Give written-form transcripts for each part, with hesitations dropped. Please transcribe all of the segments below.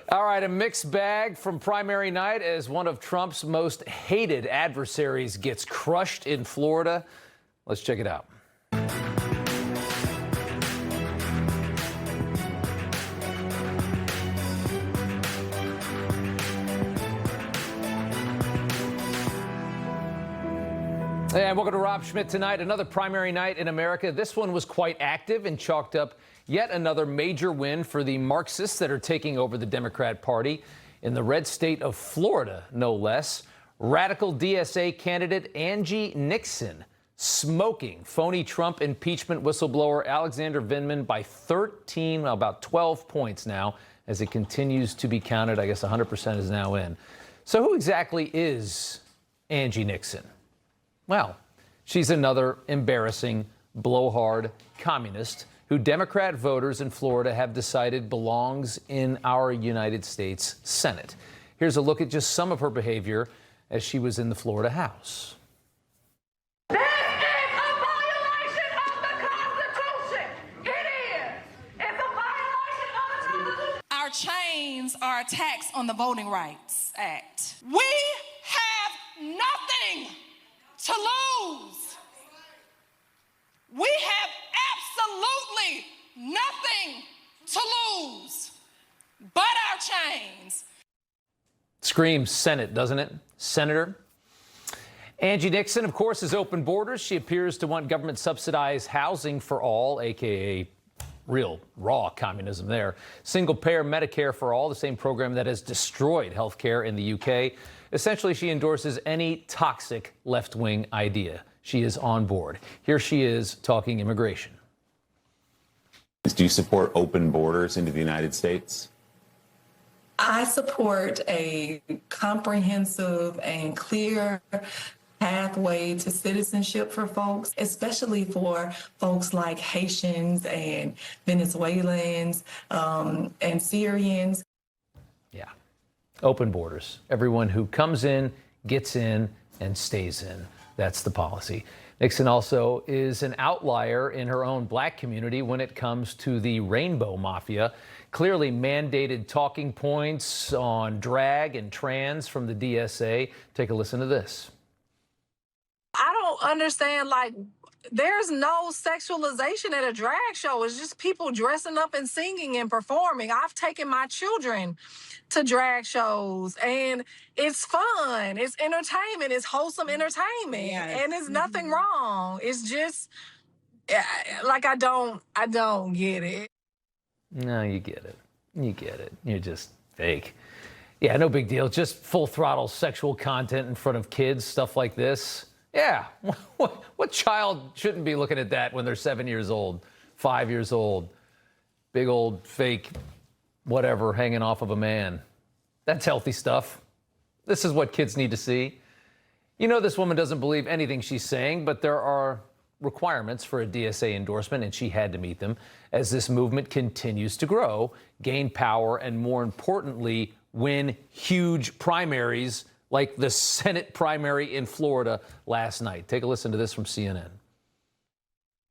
All right, a mixed bag from primary night as one of Trump's most hated adversaries gets crushed in Florida. Let's check it out. And welcome to Rob Schmitt Tonight, another primary night in America. This one was quite active and chalked up yet another major win for the Marxists that are taking over the Democrat Party in the red state of Florida, no less. Radical DSA candidate Angie Nixon smoking phony Trump impeachment whistleblower Alexander Vindman by 13, well, about 12 points now, as it continues to be counted. I guess 100% is now in. So who exactly is Angie Nixon? Well, she's another embarrassing, blowhard communist who Democrat voters in Florida have decided belongs in our United States Senate. Here's a look at just some of her behavior as she was in the Florida House. This is a violation of the Constitution. It is. It's a violation of the Constitution. Our chains are a tax on the Voting Rights Act. We have nothing to lose. We have absolutely nothing to lose but our chains. Screams Senate, doesn't it? Senator. Angie Nixon, of course, has open borders. She appears to want government-subsidized housing for all, a.k.a. real raw communism there. Single-payer Medicare for all, the same program that has destroyed health care in the UK. Essentially, she endorses any toxic left-wing idea. She is on board. Here she is talking immigration. Do you support open borders into the United States? I support a comprehensive and clear pathway to citizenship for folks, especially for folks like Haitians and Venezuelans and Syrians. Yeah. Open borders. Everyone who comes in, gets in, and stays in. That's the policy. Nixon also is an outlier in her own black community when it comes to the rainbow mafia. Clearly mandated talking points on drag and trans from the DSA. Take a listen to this. I don't understand, there's no sexualization at a drag show. It's just people dressing up and singing and performing. I've taken my children to drag shows, and it's fun. It's entertainment. It's wholesome entertainment. Yes. And there's nothing wrong. It's just, I don't get it. No, you get it. You get it. You're just fake. Yeah, no big deal. Just full throttle sexual content in front of kids, stuff like this. Yeah, what child shouldn't be looking at that when they're 7 years old, 5 years old? Big old fake whatever hanging off of a man. That's healthy stuff. This is what kids need to see. You know, this woman doesn't believe anything she's saying, but there are requirements for a DSA endorsement, and she had to meet them as this movement continues to grow, gain power, and more importantly, win huge primaries like the Senate primary in Florida last night. Take a listen to this from CNN.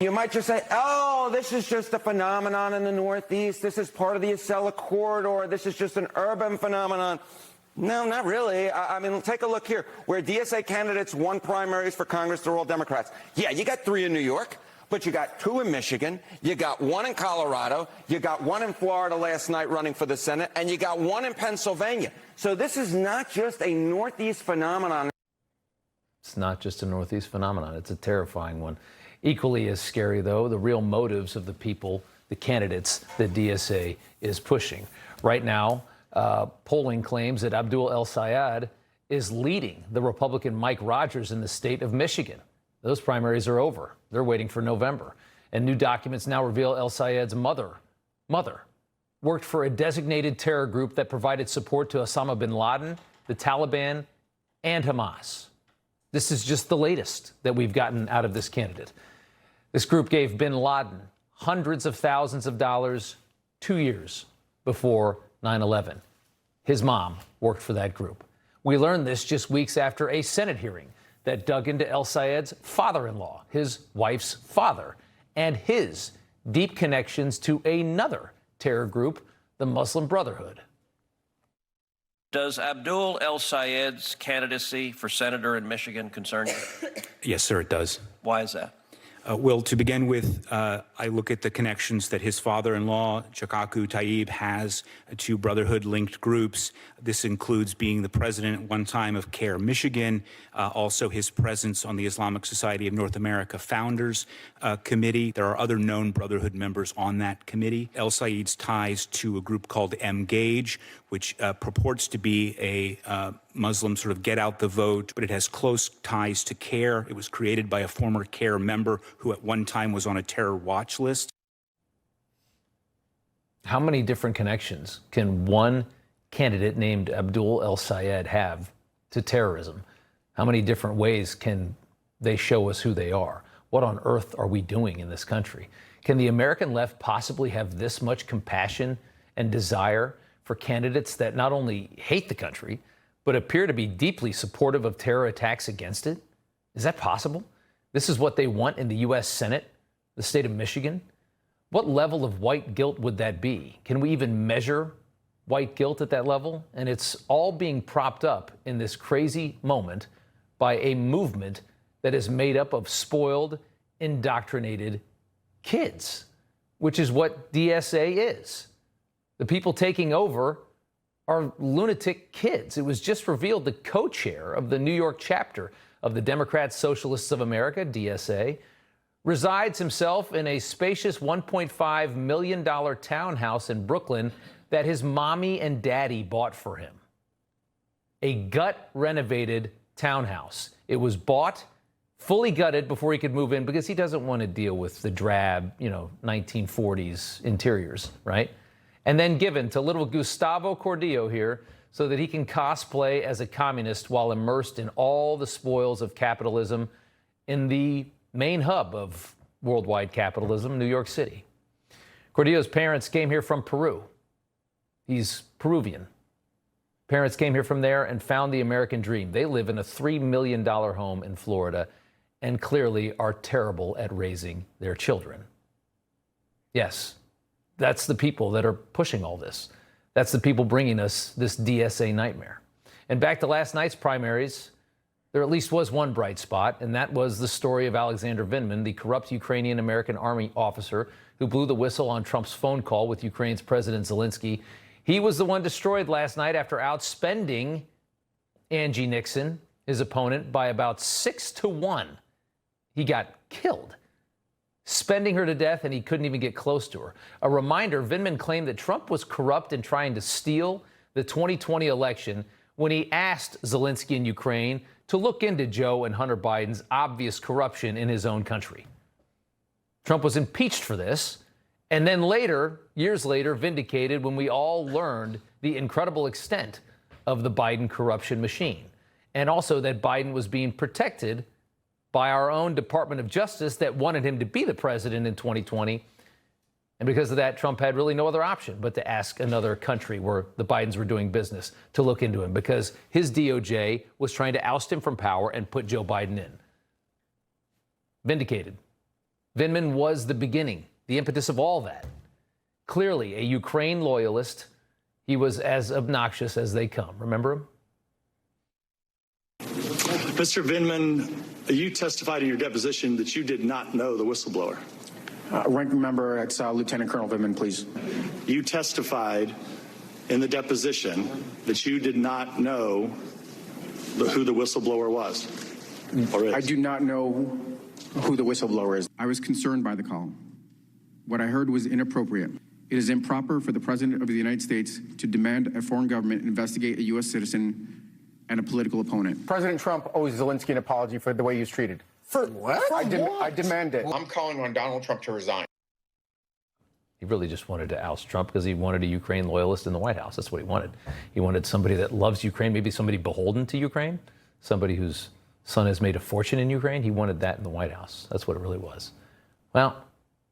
You might just say, oh, this is just a phenomenon in the Northeast. This is part of the Acela corridor. This is just an urban phenomenon. No, not really. I mean, take a look here. Where DSA candidates won primaries for Congress, they're all Democrats. Yeah, you got 3 in New York, but you got 2 in Michigan. You got 1 in Colorado. You got 1 in Florida last night running for the Senate, and you got 1 in Pennsylvania. So this is not just a Northeast phenomenon. It's not just a Northeast phenomenon. It's a terrifying one. Equally as scary, though, the real motives of the people, the candidates that DSA is pushing. Right now, polling claims that Abdul El Sayed is leading the Republican Mike Rogers in the state of Michigan. Those primaries are over. They're waiting for November. And new documents now reveal El Sayed's mother worked for a designated terror group that provided support to Osama bin Laden, the Taliban, and Hamas. This is just the latest that we've gotten out of this candidate. This group gave bin Laden hundreds of thousands of dollars 2 years before 9/11. His mom worked for that group. We learned this just weeks after a Senate hearing that dug into El Sayed's father-in-law, his wife's father, and his deep connections to another terror group, the Muslim Brotherhood. Does Abdul El Sayed's candidacy for senator in Michigan concern you? Yes, sir, it does. Why is that? Well, to begin with, I look at the connections that his father-in-law, Chakaku Tayyib, has to Brotherhood-linked groups. This includes being the president at one time of CARE Michigan, also his presence on the Islamic Society of North America Founders Committee. There are other known Brotherhood members on that committee. El Sayed's ties to a group called Mgage, which purports to be a Muslim sort of get out the vote, but it has close ties to CARE. It was created by a former CARE member who at one time was on a terror watch list. How many different connections can one candidate named Abdul El Sayed have to terrorism? How many different ways can they show us who they are? What on earth are we doing in this country? Can the American left possibly have this much compassion and desire for candidates that not only hate the country, but appear to be deeply supportive of terror attacks against it? Is that possible? This is what they want in the U.S. Senate, the state of Michigan? What level of white guilt would that be? Can we even measure white guilt at that level? And it's all being propped up in this crazy moment by a movement that is made up of spoiled, indoctrinated kids, which is what DSA is. The people taking over are lunatic kids. It was just revealed the co-chair of the New York chapter of the Democrat Socialists of America, DSA, resides himself in a spacious $1.5 million townhouse in Brooklyn that his mommy and daddy bought for him. A gut-renovated townhouse. It was bought, fully gutted before he could move in because he doesn't want to deal with the drab, 1940s interiors, right? And then given to little Gustavo Cordillo here so that he can cosplay as a communist while immersed in all the spoils of capitalism in the main hub of worldwide capitalism, New York City. Cordillo's parents came here from Peru. He's Peruvian. Parents came here from there and found the American dream. They live in a $3 million home in Florida and clearly are terrible at raising their children. Yes. That's the people that are pushing all this. That's the people bringing us this DSA nightmare. And back to last night's primaries, there at least was one bright spot, and that was the story of Alexander Vindman, the corrupt Ukrainian-American army officer who blew the whistle on Trump's phone call with Ukraine's President Zelensky. He was the one destroyed last night after outspending Angie Nixon, his opponent, by about 6-1. He got killed, spending her to death, and he couldn't even get close to her. A reminder, Vindman claimed that Trump was corrupt in trying to steal the 2020 election when he asked Zelensky in Ukraine to look into Joe and Hunter Biden's obvious corruption in his own country. Trump was impeached for this, and then later, years later, vindicated when we all learned the incredible extent of the Biden corruption machine, and also that Biden was being protected by our own Department of Justice that wanted him to be the president in 2020. And because of that, Trump had really no other option but to ask another country where the Bidens were doing business to look into him because his DOJ was trying to oust him from power and put Joe Biden in. Vindicated. Vindman was the beginning, the impetus of all that. Clearly a Ukraine loyalist. He was as obnoxious as they come. Remember him? Mr. Vindman, you testified in your deposition that you did not know the whistleblower. Ranking member, it's Lieutenant Colonel Vindman, please. You testified in the deposition that you did not know who the whistleblower was or is. I do not know who the whistleblower is. I was concerned by the call. What I heard was inappropriate. It is improper for the President of the United States to demand a foreign government investigate a U.S. citizen and a political opponent. President Trump owes Zelensky an apology for the way he was treated. For what? I demand it. I'm calling on Donald Trump to resign. He really just wanted to oust Trump because he wanted a Ukraine loyalist in the White House. That's what he wanted. He wanted somebody that loves Ukraine, maybe somebody beholden to Ukraine, somebody whose son has made a fortune in Ukraine. He wanted that in the White House. That's what it really was. Well,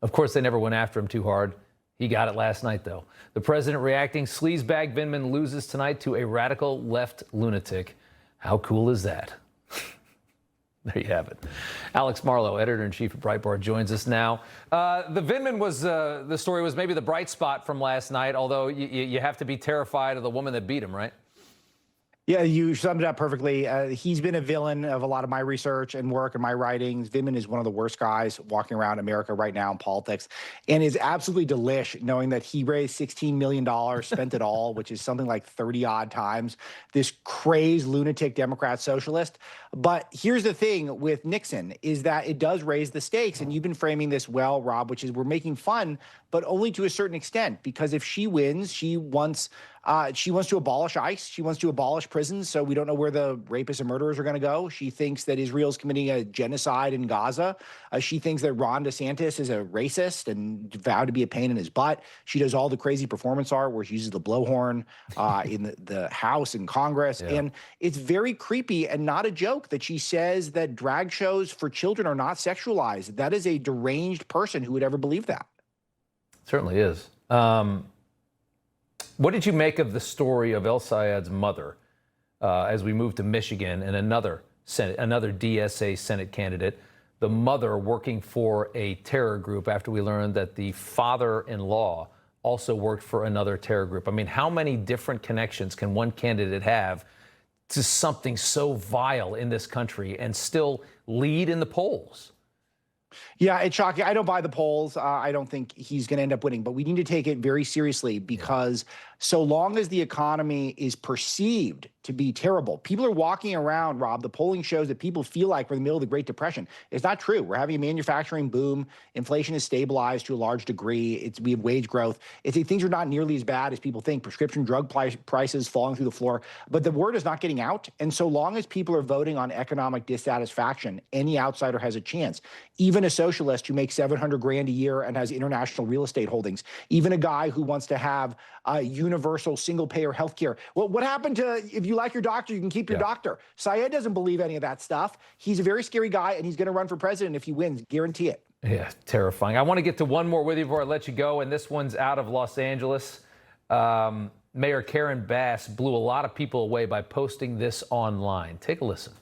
of course, they never went after him too hard. He got it last night, though. The president reacting, sleazebag Vindman loses tonight to a radical left lunatic. How cool is that? There you have it. Alex Marlow, editor-in-chief of Breitbart, joins us now. The Vindman was, the story was maybe the bright spot from last night, although you have to be terrified of the woman that beat him, right? Yeah, you summed it up perfectly. He's been a villain of a lot of my research and work and my writings. Vindman is one of the worst guys walking around America right now in politics, and is absolutely delish knowing that he raised $16 million, spent it all, which is something like 30 odd times. This crazed lunatic Democrat socialist. But here's the thing with Nixon is that it does raise the stakes, and you've been framing this well, Rob, which is we're making fun, but only to a certain extent, because if she wins, she wants to abolish ICE. She wants to abolish prisons, so we don't know where the rapists and murderers are going to go. She thinks that Israel's committing a genocide in Gaza. She thinks that Ron DeSantis is a racist and vowed to be a pain in his butt. She does all the crazy performance art where she uses the blowhorn in the House and Congress. Yeah. And it's very creepy and not a joke that she says that drag shows for children are not sexualized. That is a deranged person who would ever believe that. Certainly is. What did you make of the story of El Sayed's mother as we move to Michigan and another DSA Senate candidate, the mother working for a terror group after we learned that the father-in-law also worked for another terror group? I mean, how many different connections can one candidate have to something so vile in this country and still lead in the polls? Yeah, it's shocking. I don't buy the polls. I don't think he's going to end up winning, but we need to take it very seriously because so long as the economy is perceived to be terrible, people are walking around, Rob. The polling shows that people feel like we're in the middle of the Great Depression. It's not true. We're having a manufacturing boom. Inflation is stabilized to a large degree. We have wage growth. Things are not nearly as bad as people think. Prescription drug prices falling through the floor, but the word is not getting out. And so long as people are voting on economic dissatisfaction, any outsider has a chance. Even a socialist who makes $700,000 a year and has international real estate holdings, even a guy who wants to have universal single-payer health care. Well, what happened to if you like your doctor, you can keep your doctor? Syed doesn't believe any of that stuff. He's a very scary guy, and he's going to run for president if he wins. Guarantee it. Yeah, terrifying. I want to get to one more with you before I let you go, and this one's out of Los Angeles. Mayor Karen Bass blew a lot of people away by posting this online. Take a listen.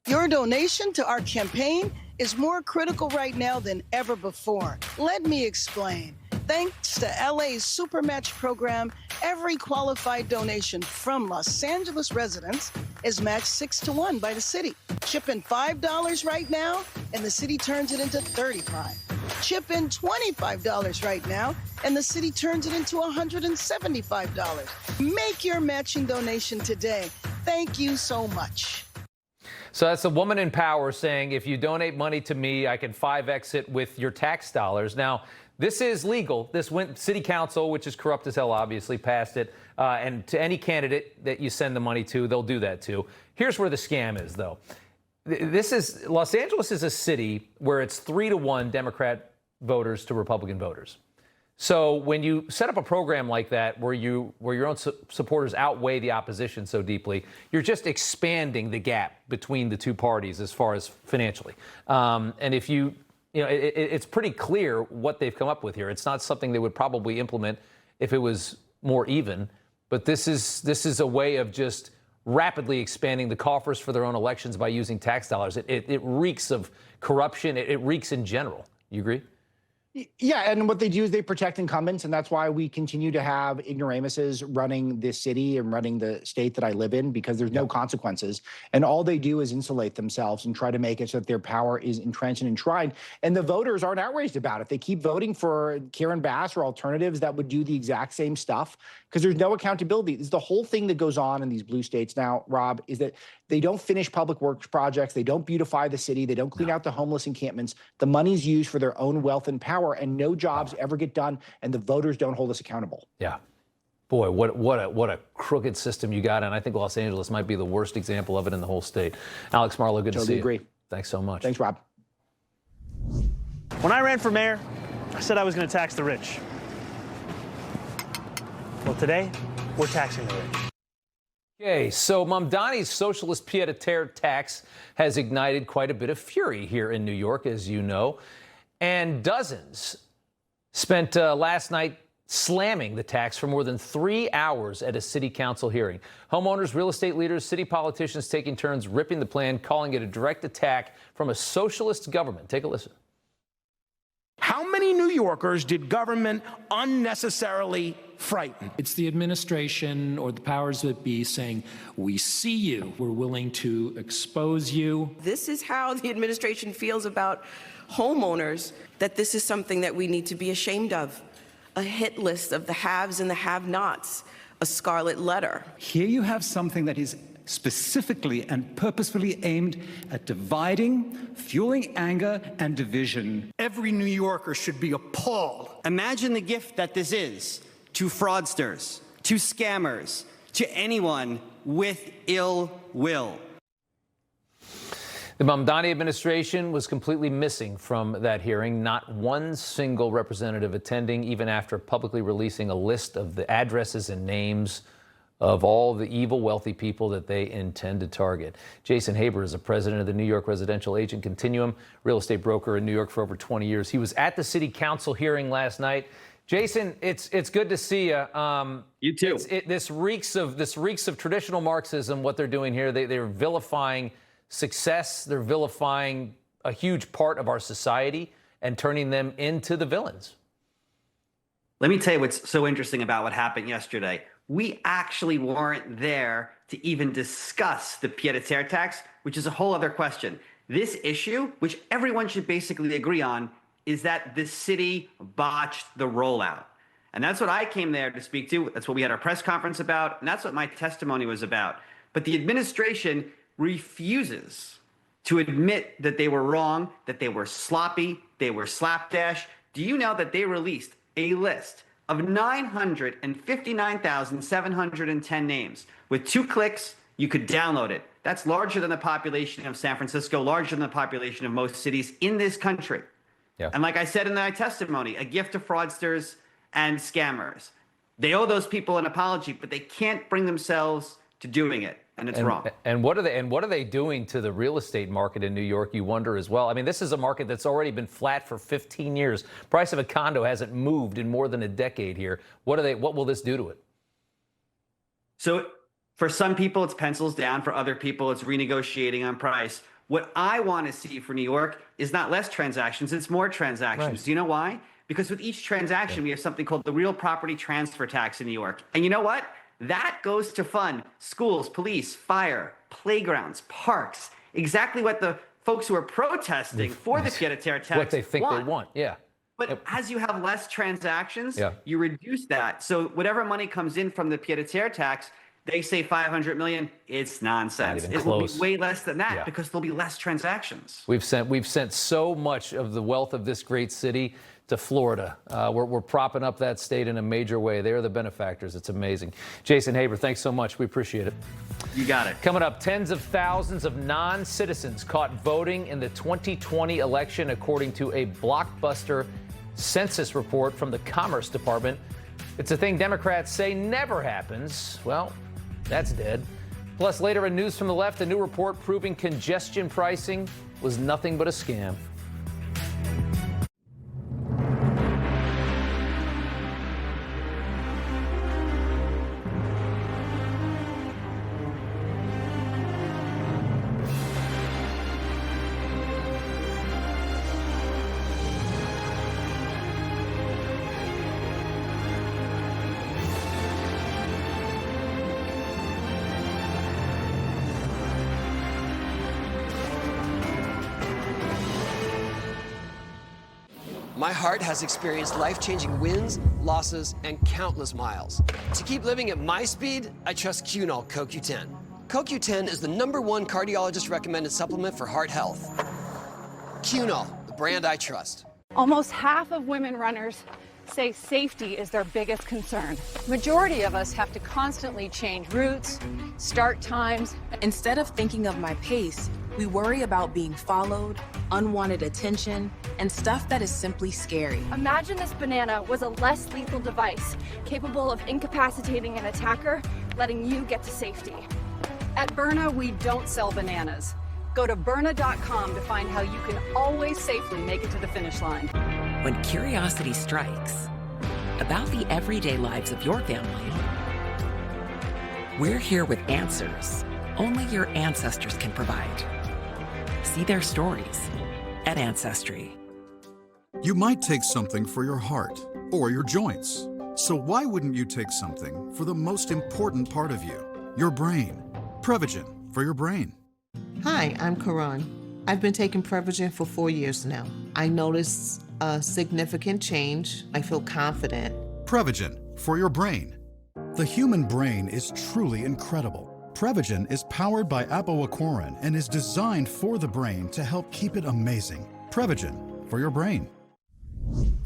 Your donation to our campaign is more critical right now than ever before. Let me explain. Thanks to LA's Supermatch program, every qualified donation from Los Angeles residents is matched 6-1 by the city. Chip in $5 right now, and the city turns it into $35. Chip in $25 right now, and the city turns it into $175. Make your matching donation today. Thank you so much. So that's a woman in power saying, if you donate money to me, I can 5X it with your tax dollars. Now, this is legal. This went city council, which is corrupt as hell, obviously, passed it. And to any candidate that you send the money to, they'll do that too. Here's where the scam is, though. Los Angeles is a city where it's 3-1 Democrat voters to Republican voters. So when you set up a program like that where your own supporters outweigh the opposition so deeply, you're just expanding the gap between the two parties as far as financially. And if it's pretty clear what they've come up with here. It's not something they would probably implement if it was more even. But this is a way of just rapidly expanding the coffers for their own elections by using tax dollars. It reeks of corruption. It reeks in general. You agree? Yeah, and what they do is they protect incumbents, and that's why we continue to have ignoramuses running this city and running the state that I live in, because there's no consequences. And all they do is insulate themselves and try to make it so that their power is entrenched and enshrined. And the voters aren't outraged about it. They keep voting for Karen Bass or alternatives that would do the exact same stuff because there's no accountability. It's the whole thing that goes on in these blue states now, Rob, is that they don't finish public works projects. They don't beautify the city. They don't clean out the homeless encampments. The money's used for their own wealth and power, and no jobs ever get done, and the voters don't hold us accountable. Yeah. Boy, what a crooked system you got, and I think Los Angeles might be the worst example of it in the whole state. Alex Marlow, good to see you. Totally agree. Thanks so much. Thanks, Rob. When I ran for mayor, I said I was going to tax the rich. Well, today, we're taxing the rich. Okay, so Mamdani's socialist pied-à-terre tax has ignited quite a bit of fury here in New York, as you know. And dozens spent last night slamming the tax for more than 3 hours at a city council hearing. Homeowners, real estate leaders, city politicians taking turns ripping the plan, calling it a direct attack from a socialist government. Take a listen. How many New Yorkers did government unnecessarily frightened. It's the administration or the powers that be saying, we see you, we're willing to expose you. This is how the administration feels about homeowners, that this is something that we need to be ashamed of. A hit list of the haves and the have-nots, a scarlet letter. Here you have something that is specifically and purposefully aimed at dividing, fueling anger and division. Every New Yorker should be appalled. Imagine the gift that this is to fraudsters, to scammers, to anyone with ill will. The Mamdani administration was completely missing from that hearing. Not one single representative attending, even after publicly releasing a list of the addresses and names of all the evil, wealthy people that they intend to target. Jason Haber is the president of the New York Residential Agent Continuum, real estate broker in New York for over 20 years. He was at the city council hearing last night. Jason, it's good to see you. You too. This reeks of traditional Marxism. What they're doing here, they're vilifying success. They're vilifying a huge part of our society and turning them into the villains. Let me tell you what's so interesting about what happened yesterday. We actually weren't there to even discuss the pied-à-terre tax, which is a whole other question. This issue, which everyone should basically agree on, is that the city botched the rollout. And that's what I came there to speak to. That's what we had our press conference about. And that's what my testimony was about. But the administration refuses to admit that they were wrong, that they were sloppy, they were slapdash. Do you know that they released a list of 959,710 names? With 2 clicks, you could download it. That's larger than the population of San Francisco, larger than the population of most cities in this country. Yeah. And like I said in my testimony, a gift to fraudsters and scammers. They owe those people an apology, but they can't bring themselves to doing it. And it's wrong. And what are they doing to the real estate market in New York? You wonder as well. I mean, this is a market that's already been flat for 15 years. Price of a condo hasn't moved in more than a decade here. What will this do to it? So for some people, it's pencils down. For other people, it's renegotiating on price. What I want to see for New York is not less transactions, it's more transactions. Right. Do you know why? Because with each transaction, we have something called the real property transfer tax in New York. And you know what? That goes to fund schools, police, fire, playgrounds, parks, exactly what the folks who are protesting for the pied-à-terre tax what they think they want, yeah. But as you have less transactions, you reduce that. So whatever money comes in from the pied-à-terre tax, they say 500 million, it's nonsense. Not even it close. will be way less than that because there'll be less transactions. We've sent so much of the wealth of this great city to Florida. We're propping up that state in a major way. They are the benefactors. It's amazing. Jason Haber, thanks so much. We appreciate it. You got it. Coming up, tens of thousands of non-citizens caught voting in the 2020 election, according to a blockbuster census report from the Commerce Department. It's a thing Democrats say never happens. Well, that's dead. Plus, later in News from the Left, a new report proving congestion pricing was nothing but a scam. My heart has experienced life-changing wins, losses, and countless miles. To keep living at my speed, I trust Cunol CoQ10. CoQ10 is the #1 cardiologist-recommended supplement for heart health. Cunol, the brand I trust. Almost half of women runners say safety is their biggest concern. Majority of us have to constantly change routes, start times. Instead of thinking of my pace, we worry about being followed, unwanted attention, and stuff that is simply scary. Imagine this banana was a less lethal device, capable of incapacitating an attacker, letting you get to safety. At Byrna, we don't sell bananas. Go to Byrna.com to find how you can always safely make it to the finish line. When curiosity strikes about the everyday lives of your family, we're here with answers only your ancestors can provide. See their stories at Ancestry. You might take something for your heart or your joints. So why wouldn't you take something for the most important part of you, your brain? Prevagen for your brain. Hi, I'm Karan. I've been taking Prevagen for 4 years now. I noticed a significant change. I feel confident. Prevagen for your brain. The human brain is truly incredible. Prevagen is powered by apoaquarin and is designed for the brain to help keep it amazing. Prevagen for your brain.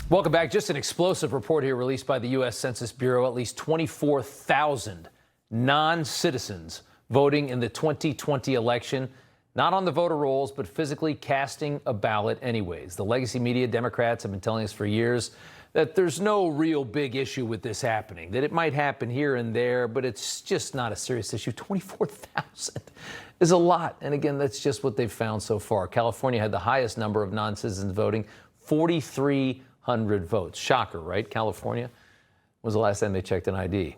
Welcome back. Just an explosive report here released by the U.S. Census Bureau. At least 24,000 non-citizens voting in the 2020 election, not on the voter rolls, but physically casting a ballot anyways. The legacy media, Democrats, have been telling us for years that there's no real big issue with this happening, that it might happen here and there, but it's just not a serious issue. 24,000 is a lot. And again, that's just what they've found so far. California had the highest number of non-citizens voting, 4,300 votes. Shocker, right? California was the last time they checked an ID.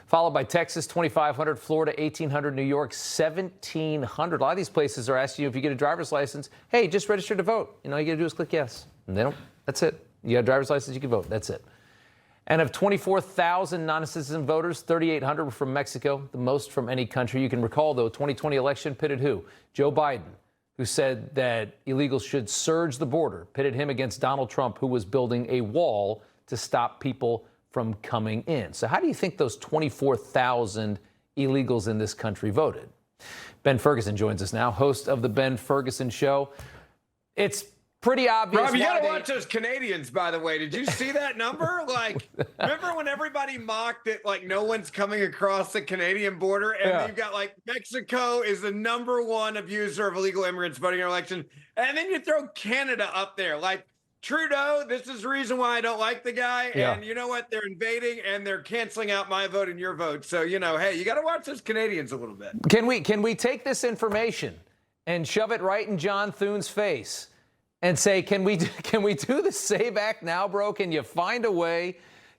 Followed by Texas, 2,500, Florida, 1,800, New York, 1,700. A lot of these places are asking you if you get a driver's license, hey, just register to vote. You know, all you got to do is click yes. And they don't. That's it. You got a driver's license, you can vote. That's it. And of 24,000 non-citizen voters, 3,800 were from Mexico, the most from any country. You can recall, though, 2020 election pitted who? Joe Biden, who said that illegals should surge the border, pitted him against Donald Trump, who was building a wall to stop people from coming in. So how do you think those 24,000 illegals in this country voted? Ben Ferguson joins us now, host of the Ben Ferguson Show. It's pretty obvious. Rob, you gotta watch those Canadians, by the way. Did you see that number? Like, remember when everybody mocked it, like no one's coming across the Canadian border, and you've got like Mexico is the #1 abuser of illegal immigrants voting in our election, and then you throw Canada up there, like Trudeau. This is the reason why I don't like the guy, and you know what? They're invading and they're canceling out my vote and your vote. So you know, hey, you got to watch those Canadians a little bit. Can we take this information and shove it right in John Thune's face? And say, can we do the SAVE Act now, bro? Can you find a way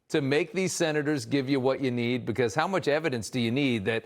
to make these senators give you what you need? Because how much evidence do you need that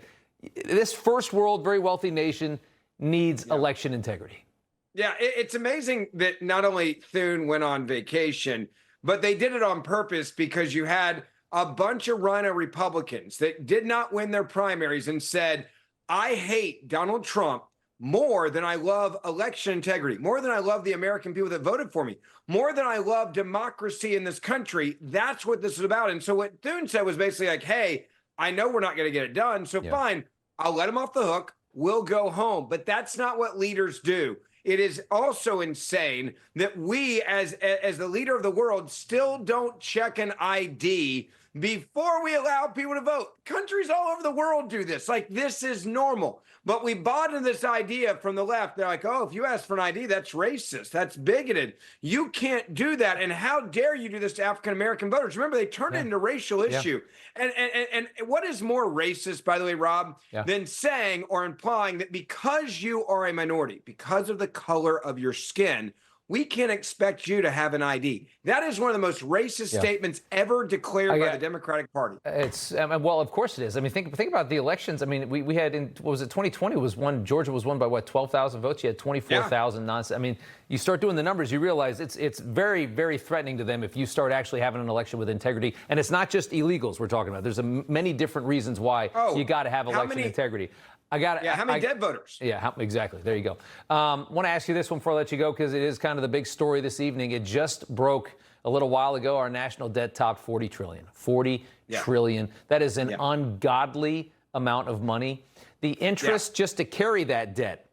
this first world, very wealthy nation needs election integrity? Yeah, it's amazing that not only Thune went on vacation, but they did it on purpose because you had a bunch of rhino Republicans that did not win their primaries and said, I hate Donald Trump more than I love election integrity, more than I love the American people that voted for me, more than I love democracy in this country. That's what this is about. And so what Thune said was basically like, hey, I know we're not going to get it done, so fine, I'll let him off the hook. We'll go home. But that's not what leaders do. It is also insane that we, as the leader of the world, still don't check an ID before we allow people to vote. Countries all over the world do this. Like, this is normal. But we bought into this idea from the left. They're like, oh, if you ask for an ID, that's racist. That's bigoted. You can't do that. And how dare you do this to African-American voters? Remember, they turned it into a racial issue. And what is more racist, by the way, Rob, than saying or implying that because you are a minority, because of the color of your skin, we can't expect you to have an ID. That is one of the most racist statements ever declared by the Democratic Party. It's well, of course it is. I mean, think about the elections. I mean, we had in, what was it, 2020 was one. Georgia was won by what, 12,000 votes. You had 24,000 nonsense. I mean, you start doing the numbers, you realize it's very, very threatening to them if you start actually having an election with integrity. And it's not just illegals we're talking about. There's many different reasons why you got to have election integrity. How many dead voters? Exactly. There you go. Want to ask you this one before I let you go, because it is kind of the big story this evening. It just broke a little while ago. Our national debt topped 40 trillion. 40 trillion. That is an ungodly amount of money. The interest just to carry that debt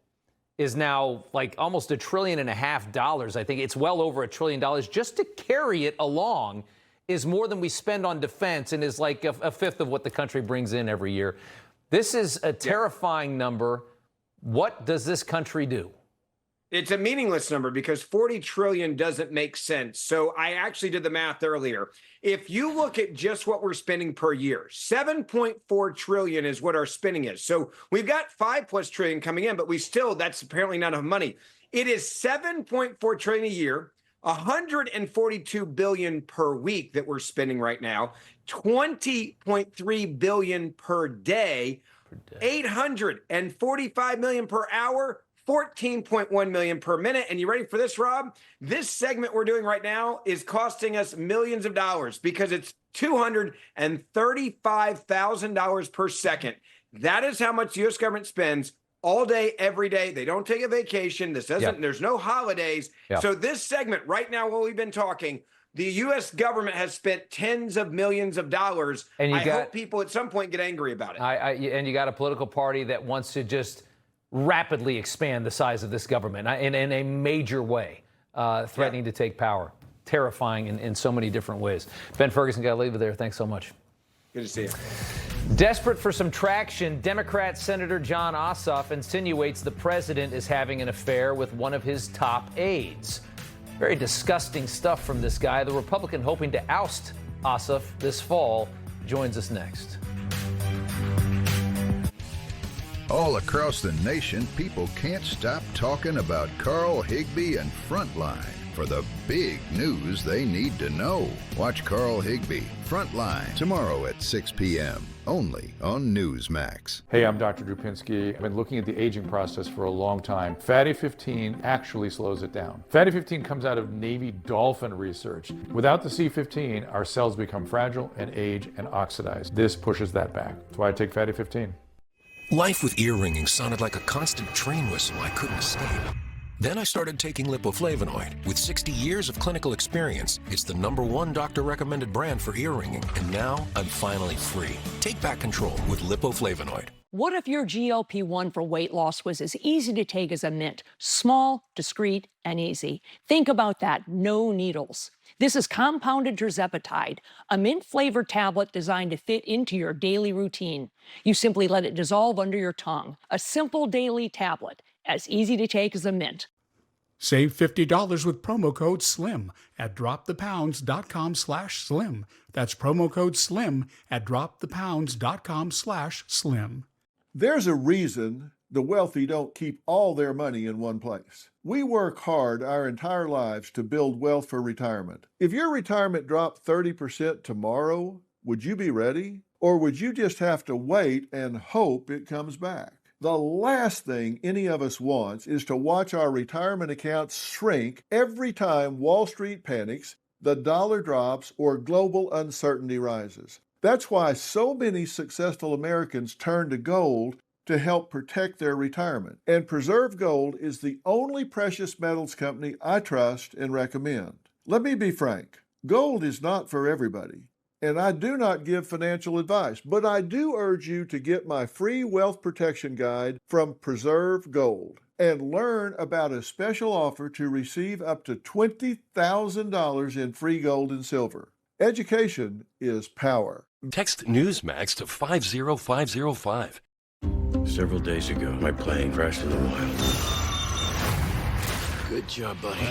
is now like almost $1.5 trillion. I think it's well over $1 trillion just to carry it along is more than we spend on defense and is like a fifth of what the country brings in every year. This is a terrifying number. What does this country do? It's a meaningless number because 40 trillion doesn't make sense. So I actually did the math earlier. If you look at just what we're spending per year, 7.4 trillion is what our spending is. So we've got 5+ trillion coming in, but that's apparently not enough money. It is 7.4 trillion a year, 142 billion per week that we're spending right now, 20.3 billion per day, 845 million per hour, 14.1 million per minute. And you ready for this, Rob? This segment we're doing right now is costing us millions of dollars because it's $235,000 per second. That is how much the U.S. government spends all day, every day. They don't take a vacation. This doesn't, there's no holidays. So this segment right now, while we've been talking, the U.S. government has spent tens of millions of dollars. And I hope people at some point get angry about it. And you got a political party that wants to just rapidly expand the size of this government in a major way, threatening to take power. Terrifying in so many different ways. Ben Ferguson, got to leave it there. Thanks so much. Good to see you. Desperate for some traction, Democrat Senator Jon Ossoff insinuates the president is having an affair with one of his top aides. Very disgusting stuff from this guy. The Republican hoping to oust Ossoff this fall joins us next. All across the nation, people can't stop talking about Carl Higbie and Frontline for the big news they need to know. Watch Carl Higbie, Frontline, tomorrow at 6 p.m., only on Newsmax. Hey, I'm Dr. Drupinski. I've been looking at the aging process for a long time. Fatty 15 actually slows it down. Fatty 15 comes out of Navy dolphin research. Without the C15, our cells become fragile and age and oxidize. This pushes that back. That's why I take Fatty 15. Life with ear ringing sounded like a constant train whistle I couldn't escape. Then I started taking lipoflavonoid. With 60 years of clinical experience, it's the #1 doctor-recommended brand for ear ringing. And now I'm finally free. Take back control with lipoflavonoid. What if your GLP-1 for weight loss was as easy to take as a mint? Small, discreet, and easy. Think about that. No needles. This is compounded tirzepatide, a mint-flavored tablet designed to fit into your daily routine. You simply let it dissolve under your tongue. A simple daily tablet, as easy to take as a mint. Save $50 with promo code SLIM at dropthepounds.com/slim. That's promo code SLIM at dropthepounds.com/slim. There's a reason the wealthy don't keep all their money in one place. We work hard our entire lives to build wealth for retirement. If your retirement dropped 30% tomorrow, would you be ready? Or would you just have to wait and hope it comes back? The last thing any of us wants is to watch our retirement accounts shrink every time Wall Street panics, the dollar drops, or global uncertainty rises. That's why so many successful Americans turn to gold to help protect their retirement. And Preserve Gold is the only precious metals company I trust and recommend. Let me be frank, gold is not for everybody. And I do not give financial advice, but I do urge you to get my free wealth protection guide from Preserve Gold and learn about a special offer to receive up to $20,000 in free gold and silver. Education is power. Text Newsmax to 50505. Several days ago, my plane crashed in the wild. Good job, buddy.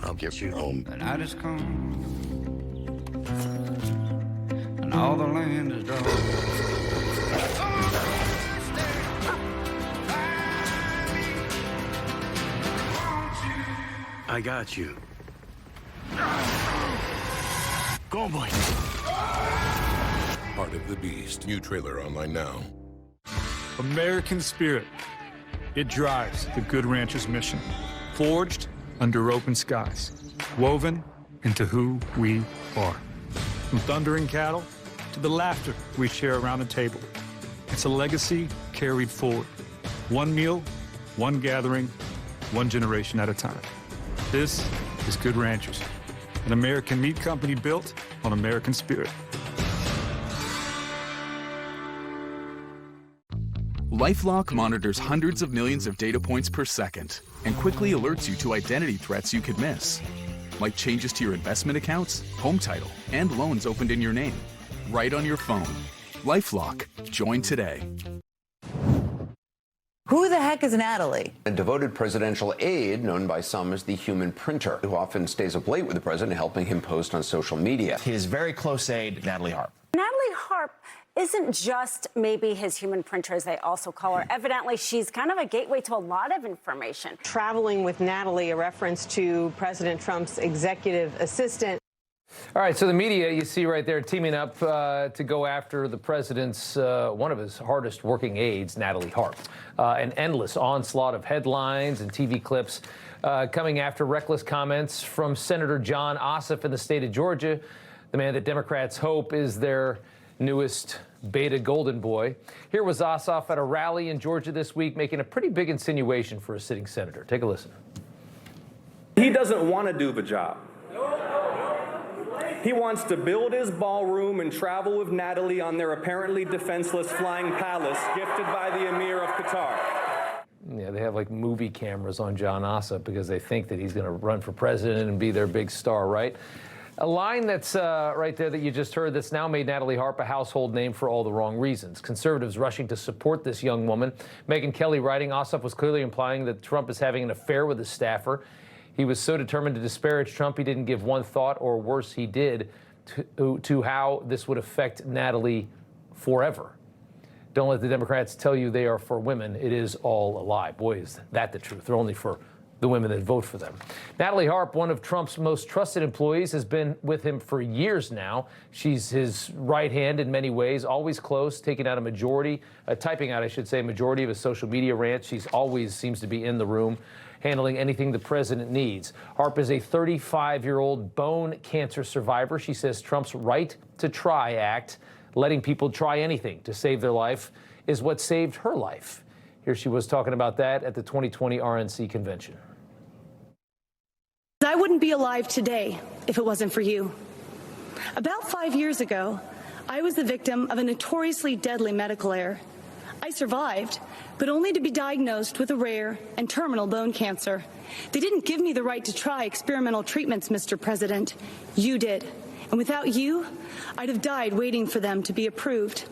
I'll get you home. The night has come, and all the land is dark. I got you. Go on, boy. Heart of the Beast. New trailer online now. American spirit. It drives the Good Ranchers mission. Forged under open skies. Woven into who we are. From thundering cattle to the laughter we share around the table. It's a legacy carried forward. One meal, one gathering, one generation at a time. This is Good Ranchers, an American meat company built on American spirit. LifeLock monitors hundreds of millions of data points per second and quickly alerts you to identity threats you could miss. Like changes to your investment accounts, home title, and loans opened in your name. Right on your phone. LifeLock. Join today. Who the heck is Natalie? A devoted presidential aide known by some as the human printer, who often stays up late with the president, helping him post on social media. His very close aide, Natalie Harp. Natalie Harp isn't just maybe his human printer, as they also call her. Evidently, she's kind of a gateway to a lot of information. Traveling with Natalie, a reference to President Trump's executive assistant. All right, so the media, you see right there, teaming up to go after the president's, one of his hardest working aides, Natalie Harp. An endless onslaught of headlines and TV clips coming after reckless comments from Senator John Ossoff in the state of Georgia, the man that Democrats hope is their newest beta golden boy. Here was Ossoff at a rally in Georgia this week, making a pretty big insinuation for a sitting senator. Take a listen. He doesn't want to do the job. He wants to build his ballroom and travel with Natalie on their apparently defenseless flying palace gifted by the Emir of Qatar. Yeah, they have like movie cameras on John Ossoff because they think that he's going to run for president and be their big star, right? A line that's right there that you just heard that's now made Natalie Harp a household name for all the wrong reasons. Conservatives rushing to support this young woman. Megyn Kelly writing, Ossoff was clearly implying that Trump is having an affair with his staffer. He was so determined to disparage Trump, he didn't give one thought, or worse, he did, to how this would affect Natalie forever. Don't let the Democrats tell you they are for women. It is all a lie. Boy, is that the truth. They're only for the women that vote for them. Natalie Harp, one of Trump's most trusted employees, has been with him for years now. She's his right hand in many ways, always close, typing out, a majority of his social media rants. She's always seems to be in the room, handling anything the president needs. Harp is a 35-year-old bone cancer survivor. She says Trump's Right to Try Act, letting people try anything to save their life, is what saved her life. Here she was talking about that at the 2020 RNC convention. I wouldn't be alive today if it wasn't for you. About 5 years ago, I was the victim of a notoriously deadly medical error. I survived, but only to be diagnosed with a rare and terminal bone cancer. They didn't give me the right to try experimental treatments, Mr. President. You did. And without you, I'd have died waiting for them to be approved.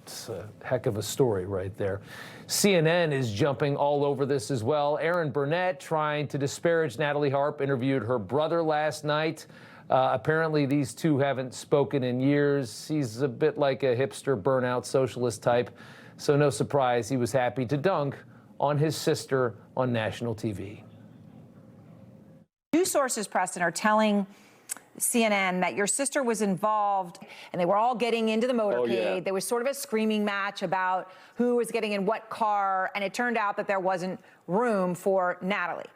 It's a heck of a story right there. CNN is jumping all over this as well. Aaron Burnett trying to disparage Natalie Harp, interviewed her brother last night. Apparently these two haven't spoken in years. He's a bit like a hipster burnout socialist type. So no surprise he was happy to dunk on his sister on national TV. Two sources, Preston, are telling CNN that your sister was involved and they were all getting into the motorcade. Oh, yeah. There was sort of a screaming match about who was getting in what car, and it turned out that there wasn't room for Natalie.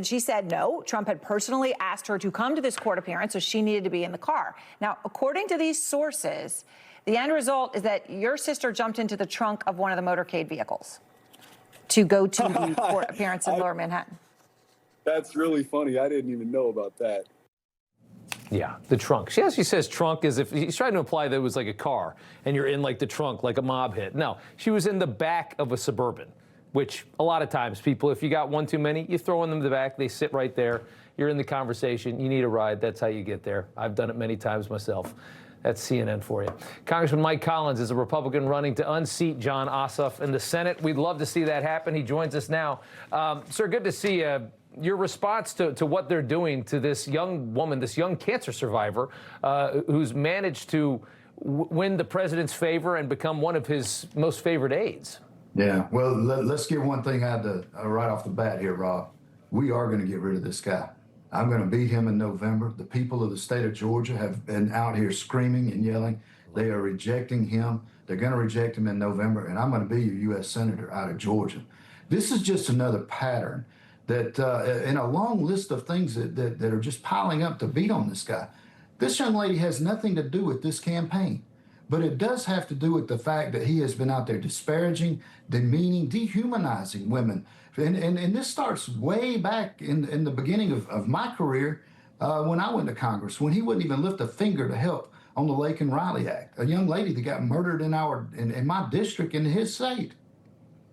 She said no. Trump had personally asked her to come to this court appearance, so she needed to be in the car. Now, according to these sources, the end result is that your sister jumped into the trunk of one of the motorcade vehicles to go to the court appearance in Lower Manhattan. That's really funny. I didn't even know about that. Yeah, the trunk. She actually says trunk as if he's trying to imply that it was like a car and you're in like the trunk, like a mob hit. No, she was in the back of a Suburban, which a lot of times people, if you got one too many, you throw them in the back. They sit right there. You're in the conversation. You need a ride. That's how you get there. I've done it many times myself. That's CNN for you. Congressman Mike Collins is a Republican running to unseat John Ossoff in the Senate. We'd love to see that happen. He joins us now. Sir, good to see you. Your response to what they're doing to this young woman, this young cancer survivor, who's managed to win the president's favor and become one of his most favored aides. Yeah, well, let's get one thing out right off the bat here, Rob. We are going to get rid of this guy. I'm going to beat him in November. The people of the state of Georgia have been out here screaming and yelling. They are rejecting him. They're going to reject him in November, and I'm going to be your U.S. Senator out of Georgia. This is just another pattern that in a long list of things that are just piling up to beat on this guy. This young lady has nothing to do with this campaign, but it does have to do with the fact that he has been out there disparaging, demeaning, dehumanizing women. And this starts way back in the beginning of my career when I went to Congress, when he wouldn't even lift a finger to help on the Lake and Riley Act, a young lady that got murdered in my district in his state.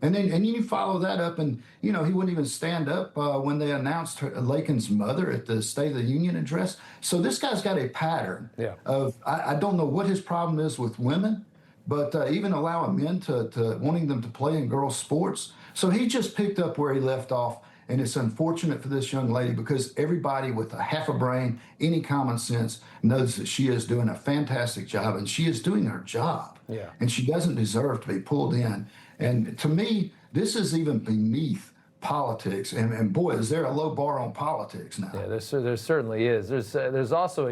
And then you follow that up, and he wouldn't even stand up when they announced Lakin's mother at the State of the Union address. So this guy's got a pattern of I don't know what his problem is with women, but even allowing men to wanting them to play in girls' sports. So he just picked up where he left off, and it's unfortunate for this young lady because everybody with a half a brain, any common sense, knows that she is doing a fantastic job, and she is doing her job. Yeah. And she doesn't deserve to be pulled in. And to me, this is even beneath politics. And boy, is there a low bar on politics now. Yeah, there certainly is. There's also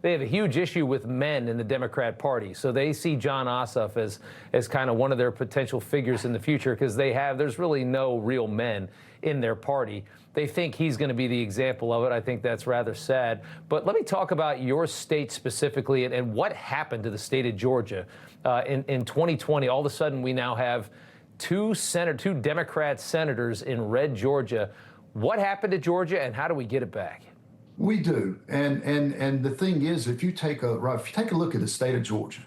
they have a huge issue with men in the Democrat Party. So they see Jon Ossoff as kind of one of their potential figures in the future because there's really no real men in their party. They think he's going to be the example of it. I think that's rather sad. But let me talk about your state specifically and what happened to the state of Georgia in 2020. All of a sudden, we now have two Democrat senators in red Georgia. What happened to Georgia, and how do we get it back? We do, and the thing is, if you take a look at the state of Georgia,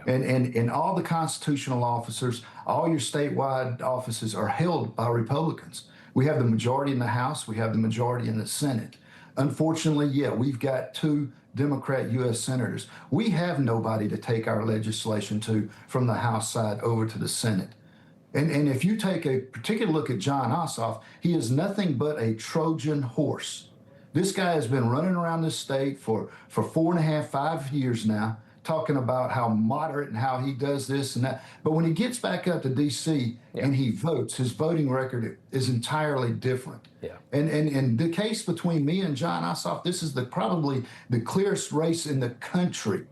and all the constitutional officers, all your statewide offices are held by Republicans. We have the majority in the House, we have the majority in the Senate. Unfortunately, we've got two Democrat U.S. senators. We have nobody to take our legislation to from the House side over to the Senate. And if you take a particular look at Jon Ossoff, he is nothing but a Trojan horse. This guy has been running around this state for 4.5, 5 years now, talking about how moderate and how he does this and that. But when he gets back up to D.C. and he votes, his voting record is entirely different. And the case between me and Jon Ossoff, this is probably the clearest race in the country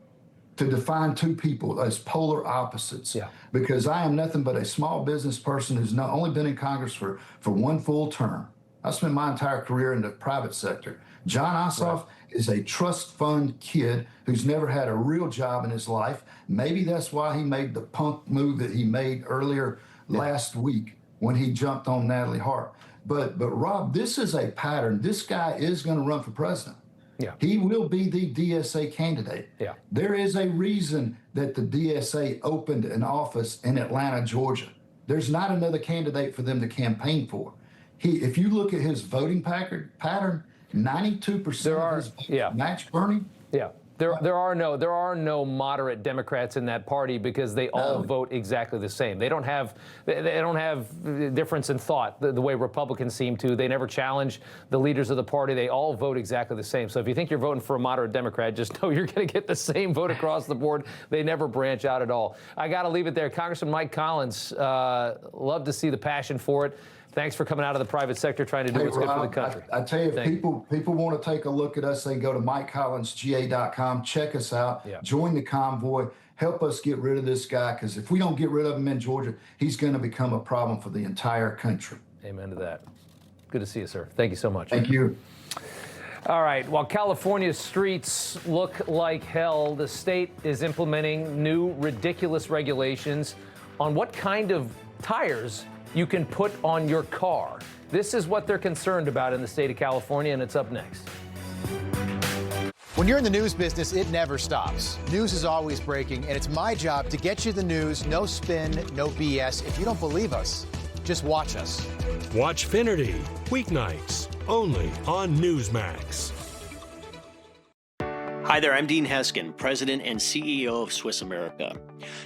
to define two people as polar opposites. Because I am nothing but a small business person who's not only been in Congress for one full term. I spent my entire career in the private sector. Jon Ossoff is a trust fund kid who's never had a real job in his life. Maybe that's why he made the punk move that he made earlier last week when he jumped on Natalie Hart. But Rob, this is a pattern. This guy is going to run for president. He will be the DSA candidate. There is a reason that the DSA opened an office in Atlanta, Georgia. There's not another candidate for them to campaign for. If you look at his voting pattern, 92% of his votes match Bernie. There are no moderate Democrats in that party because they all vote exactly the same. They don't have difference in thought the way Republicans seem to. They never challenge the leaders of the party. They all vote exactly the same. So if you think you're voting for a moderate Democrat, just know you're going to get the same vote across the board. They never branch out at all. I got to leave it there. Congressman Mike Collins, love to see the passion for it. Thanks for coming out of the private sector, trying to do what's good for the country. I tell you, if people want to take a look at us, they go to MikeCollinsGA.com, check us out, join the convoy, help us get rid of this guy, because if we don't get rid of him in Georgia, he's going to become a problem for the entire country. Amen to that. Good to see you, sir. Thank you so much. Thank you. All right. While California's streets look like hell, the state is implementing new ridiculous regulations on what kind of tires you can put on your car. This is what they're concerned about in the state of California, and it's up next. When you're in the news business, it never stops. News is always breaking, and it's my job to get you the news, no spin, no BS. If you don't believe us, just watch us. Watch Finnerty, weeknights, only on Newsmax. Hi there, I'm Dean Heskin, President and CEO of Swiss America.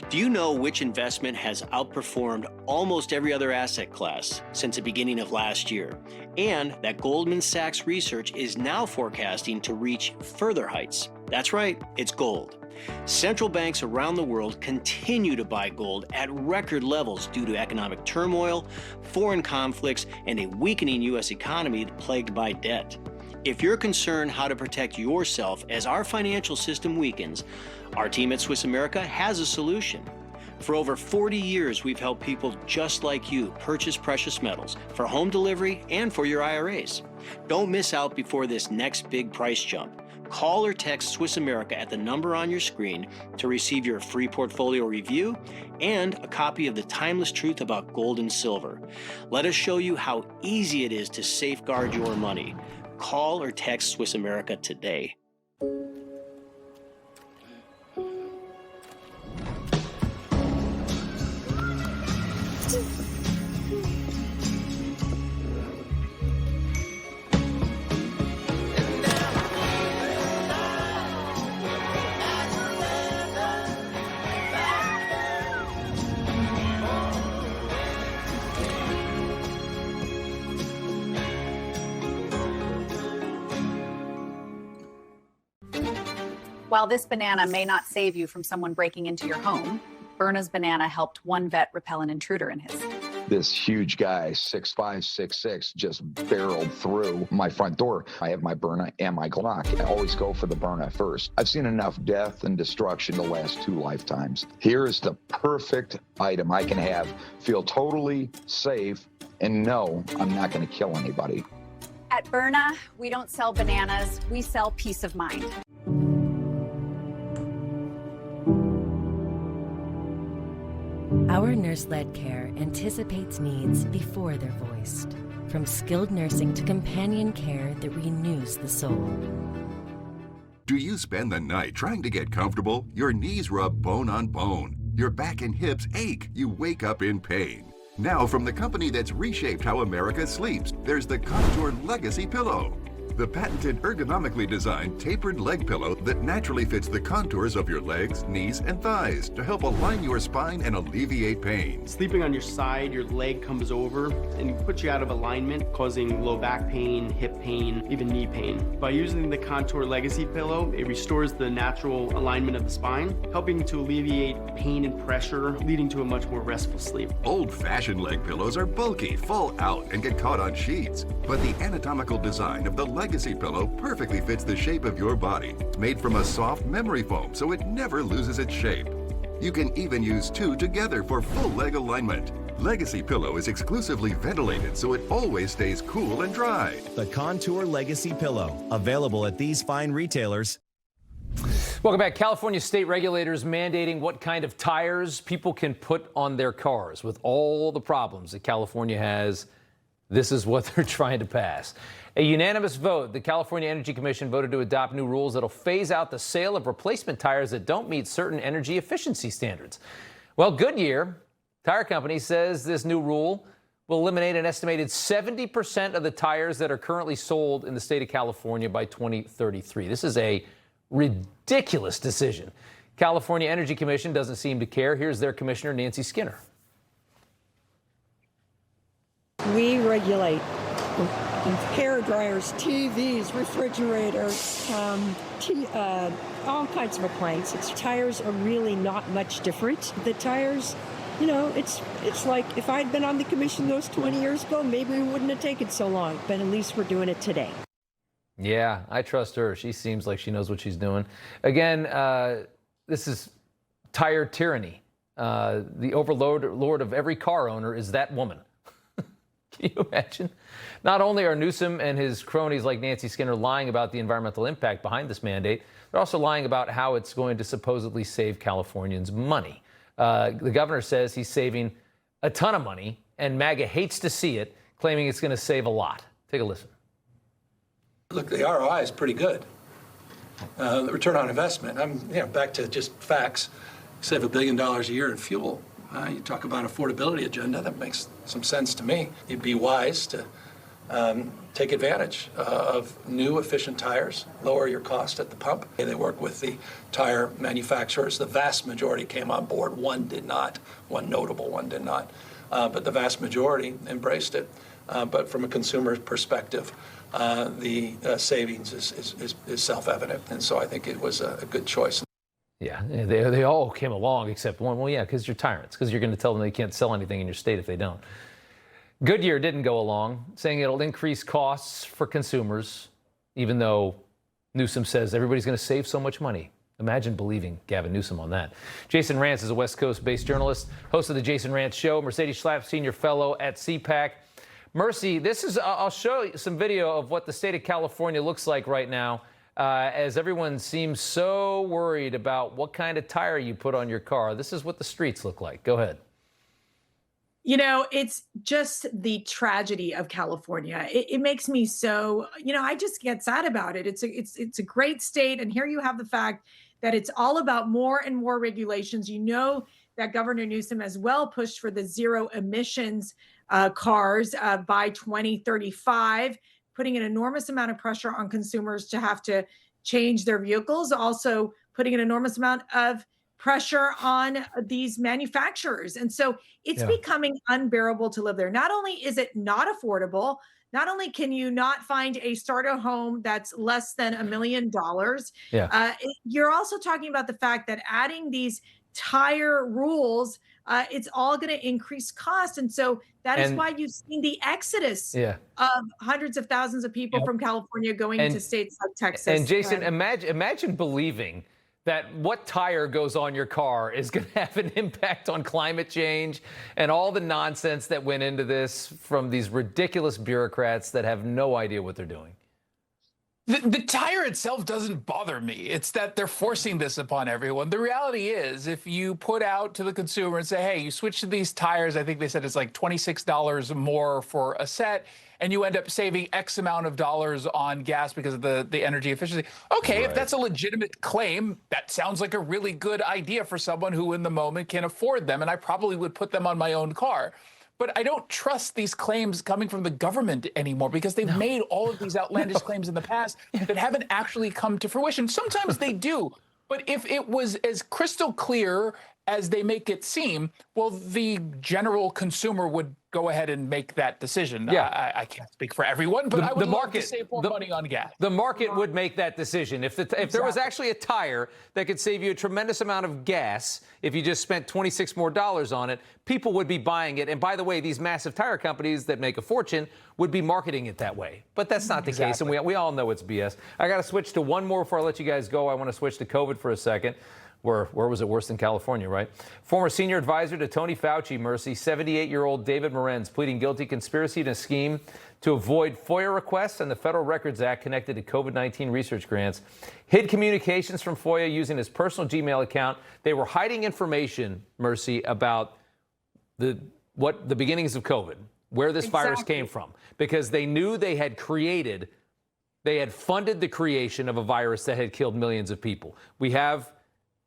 Do you know which investment has outperformed almost every other asset class since the beginning of last year? And that Goldman Sachs research is now forecasting to reach further heights. That's right, it's gold. Central banks around the world continue to buy gold at record levels due to economic turmoil, foreign conflicts, and a weakening U.S. economy plagued by debt. If you're concerned how to protect yourself as our financial system weakens, our team at Swiss America has a solution. For over 40 years, we've helped people just like you purchase precious metals for home delivery and for your IRAs. Don't miss out before this next big price jump. Call or text Swiss America at the number on your screen to receive your free portfolio review and a copy of The Timeless Truth About Gold and Silver. Let us show you how easy it is to safeguard your money. Call or text Swiss America today. While this banana may not save you from someone breaking into your home, Berna's banana helped one vet repel an intruder in his. This huge guy, 6'5", 6'6", just barreled through my front door. I have my Byrna and my Glock. I always go for the Byrna first. I've seen enough death and destruction the last 2 lifetimes. Here is the perfect item I can have, feel totally safe, and know I'm not going to kill anybody. At Byrna, we don't sell bananas, we sell peace of mind. Our nurse-led care anticipates needs before they're voiced. From skilled nursing to companion care that renews the soul. Do you spend the night trying to get comfortable? Your knees rub bone on bone. Your back and hips ache. You wake up in pain. Now, from the company that's reshaped how America sleeps, there's the Contour Legacy Pillow. The patented ergonomically designed tapered leg pillow that naturally fits the contours of your legs, knees, and thighs to help align your spine and alleviate pain. Sleeping on your side, your leg comes over and puts you out of alignment, causing low back pain, hip pain, even knee pain. By using the Contour Legacy Pillow, it restores the natural alignment of the spine, helping to alleviate pain and pressure, leading to a much more restful sleep. Old-fashioned leg pillows are bulky, fall out, and get caught on sheets. But the anatomical design of the Legacy Pillow perfectly fits the shape of your body. It's made from a soft memory foam, so it never loses its shape. You can even use 2 together for full leg alignment. Legacy Pillow is exclusively ventilated, so it always stays cool and dry. The Contour Legacy Pillow, available at these fine retailers. Welcome back. California state regulators mandating what kind of tires people can put on their cars. With all the problems that California has, this is what they're trying to pass. A unanimous vote, the California Energy Commission voted to adopt new rules that'll phase out the sale of replacement tires that don't meet certain energy efficiency standards. Well, Goodyear Tire Company says this new rule will eliminate an estimated 70% of the tires that are currently sold in the state of California by 2033. This is a ridiculous decision. California Energy Commission doesn't seem to care. Here's their commissioner, Nancy Skinner. We regulate hair dryers, TVs, refrigerators, all kinds of appliances. Tires are really not much different. The tires, you know, it's like if I'd been on the commission those 20 years ago, maybe we wouldn't have taken so long, but at least we're doing it today. Yeah, I trust her. She seems like she knows what she's doing. Again, this is tire tyranny. The overlord of every car owner is that woman. Can you imagine? Not only are Newsom and his cronies like Nancy Skinner lying about the environmental impact behind this mandate, they're also lying about how it's going to supposedly save Californians money. The governor says he's saving a ton of money, and MAGA hates to see it, claiming it's going to save a lot. Take a listen. Look, the ROI is pretty good. The return on investment, back to just facts, save $1 billion a year in fuel. You talk about affordability agenda, that makes some sense to me. You'd be wise to take advantage of new efficient tires, lower your cost at the pump. They work with the tire manufacturers. The vast majority came on board. One did not. One notable one did not. But the vast majority embraced it. But from a consumer perspective, the savings is self-evident. And so I think it was a good choice. Yeah, they all came along except one. Well, yeah, because you're tyrants, because you're going to tell them they can't sell anything in your state if they don't. Goodyear didn't go along, saying it'll increase costs for consumers, even though Newsom says everybody's going to save so much money. Imagine believing Gavin Newsom on that. Jason Rantz is a West Coast-based journalist, host of the Jason Rantz Show, Mercedes Schlapp, senior fellow at CPAC. Mercy, I'll show you some video of what the state of California looks like right now. As everyone seems so worried about what kind of tire you put on your car. This is what the streets look like. Go ahead. You know, it's just the tragedy of California. It makes me so, I just get sad about it. It's a great state. And here you have the fact that it's all about more and more regulations. You know that Governor Newsom has well pushed for the zero emissions cars by 2035. Putting an enormous amount of pressure on consumers to have to change their vehicles, also putting an enormous amount of pressure on these manufacturers. And so it's becoming unbearable to live there. Not only is it not affordable, not only can you not find a starter home that's less than $1 million, you're also talking about the fact that adding these tire rules it's all going to increase cost. And so that is why you've seen the exodus of hundreds of thousands of people from California going to states like Texas. And Jason, imagine believing that what tire goes on your car is going to have an impact on climate change and all the nonsense that went into this from these ridiculous bureaucrats that have no idea what they're doing. The tire itself doesn't bother me. It's that they're forcing this upon everyone. The reality is, if you put out to the consumer and say, hey, you switch to these tires, I think they said it's like $26 more for a set, and you end up saving X amount of dollars on gas because of the energy efficiency. Okay, if that's a legitimate claim, that sounds like a really good idea for someone who in the moment can afford them, and I probably would put them on my own car. But I don't trust these claims coming from the government anymore because they've made all of these outlandish claims in the past that haven't actually come to fruition. Sometimes they do. But if it was as crystal clear as they make it seem, well, the general consumer would go ahead and make that decision. Yeah. I can't speak for everyone, but I would love to save more money on gas. The market would make that decision. If there was actually a tire that could save you a tremendous amount of gas, if you just spent $26 more on it, people would be buying it. And by the way, these massive tire companies that make a fortune would be marketing it that way. But that's not the case, and we all know it's BS. I got to switch to one more before I let you guys go. I want to switch to COVID for a second. Where was it worse than California, right? Former senior advisor to Tony Fauci, Mercy, 78-year-old David Morenz, pleading guilty conspiracy to a scheme to avoid FOIA requests and the Federal Records Act connected to COVID-19 research grants, hid communications from FOIA using his personal Gmail account. They were hiding information, Mercy, about the beginnings of COVID, where this virus came from, because they knew they had funded the creation of a virus that had killed millions of people. We have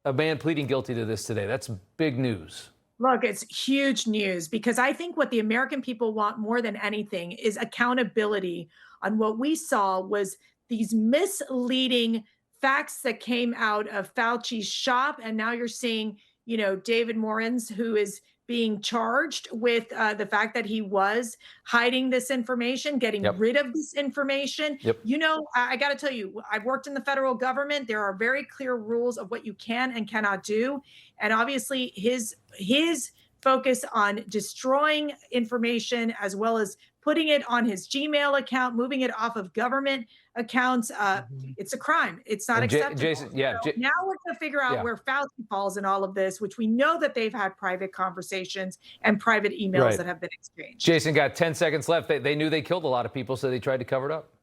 a man pleading guilty to this today. That's big news. Look, it's huge news because I think what the American people want more than anything is accountability on what we saw was these misleading facts that came out of Fauci's shop. And now you're seeing, David Morenz, who is being charged with the fact that he was hiding this information, getting rid of this information. I got to tell you, I've worked in the federal government. There are very clear rules of what you can and cannot do. And obviously his focus on destroying information as well as putting it on his Gmail account, moving it off of government accounts. It's a crime. It's not acceptable. Jason, now we're going to figure out where Fauci falls in all of this, which we know that they've had private conversations and private emails that have been exchanged. Jason, got 10 seconds left. They knew they killed a lot of people, so they tried to cover it up.